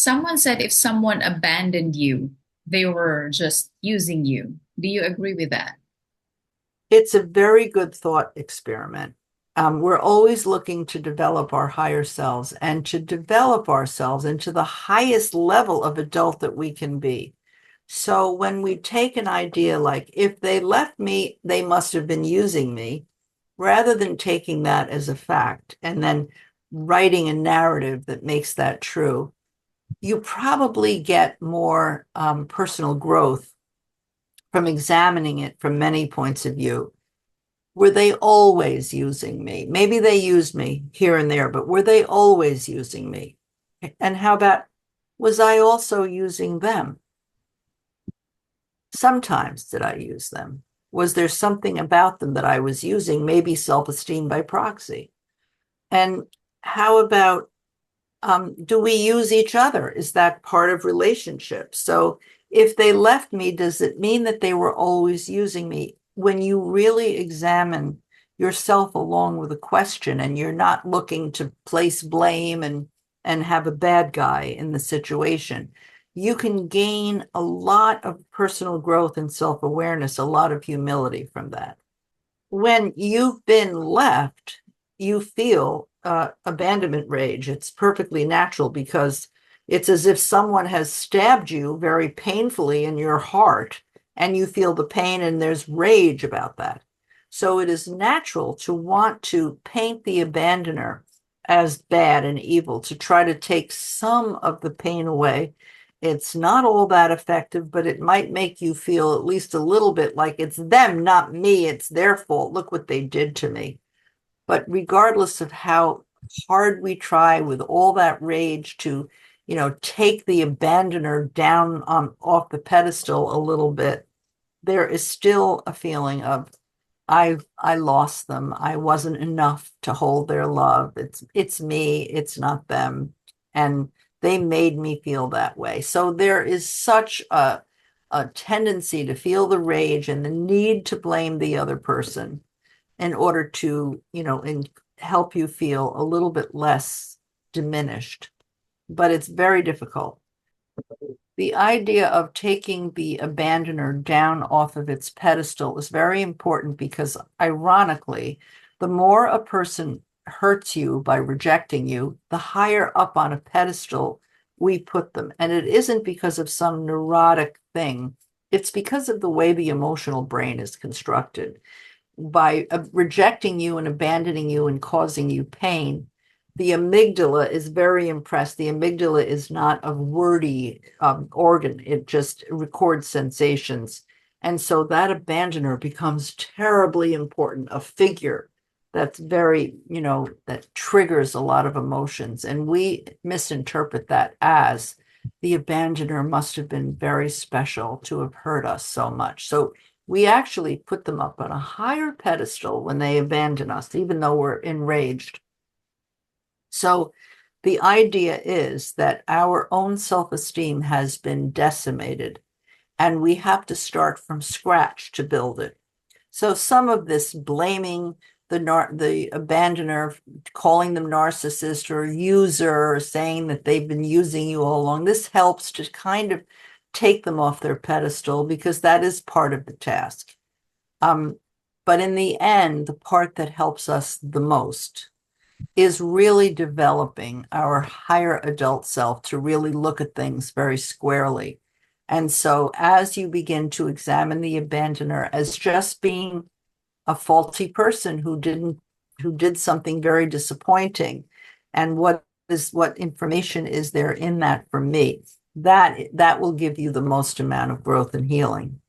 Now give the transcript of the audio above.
Someone said if someone abandoned you, they were just using you. Do you agree with that? It's a very good thought experiment. We're always looking to develop our higher selves and to develop ourselves into the highest level of adult that we can be. So when we take an idea like, if they left me, they must have been using me, rather than taking that as a fact and then writing a narrative that makes that true, you probably get more personal growth from examining it from many points of view. Were they always using me? Maybe they used me here and there, but were they always using me? And how about, was I also using them? Sometimes did I use them? Was there something about them that I was using, maybe self-esteem by proxy? And how about, do we use each other? Is that part of relationships? So if they left me, does it mean that they were always using me? When you really examine yourself along with a question and you're not looking to place blame and have a bad guy in the situation, you can gain a lot of personal growth and self-awareness, a lot of humility from that. When you've been left, you feel abandonment rage. It's perfectly natural because it's as if someone has stabbed you very painfully in your heart, and you feel the pain, and there's rage about that. So it is natural to want to paint the abandoner as bad and evil, to try to take some of the pain away. It's not all that effective, but it might make you feel at least a little bit like it's them, not me. It's their fault. Look what they did to me. But regardless of how hard we try with all that rage to, take the abandoner down on off the pedestal a little bit, there is still a feeling of I lost them. I wasn't enough to hold their love. It's me, it's not them. And they made me feel that way. So there is such a tendency to feel the rage and the need to blame the other person in order to, help you feel a little bit less diminished. But it's very difficult. The idea of taking the abandoner down off of its pedestal is very important because, ironically, the more a person hurts you by rejecting you, the higher up on a pedestal we put them. And it isn't because of some neurotic thing, it's because of the way the emotional brain is constructed. By rejecting you and abandoning you and causing you pain, the amygdala is very impressed. The amygdala is not a wordy organ, it just records sensations. And so that abandoner becomes terribly important, a figure that's very, that triggers a lot of emotions. And we misinterpret that as the abandoner must have been very special to have hurt us so much. So we actually put them up on a higher pedestal when they abandon us, even though we're enraged. So the idea is that our own self-esteem has been decimated, and we have to start from scratch to build it. So some of this blaming the abandoner, calling them narcissist or user, or saying that they've been using you all along, this helps to kind of take them off their pedestal because that is part of the task. Um, but in the end, the part that helps us the most is really developing our higher adult self to really look at things very squarely. And so as you begin to examine the abandoner as just being a faulty person who did something very disappointing, and what information is there in that for me, that will give you the most amount of growth and healing.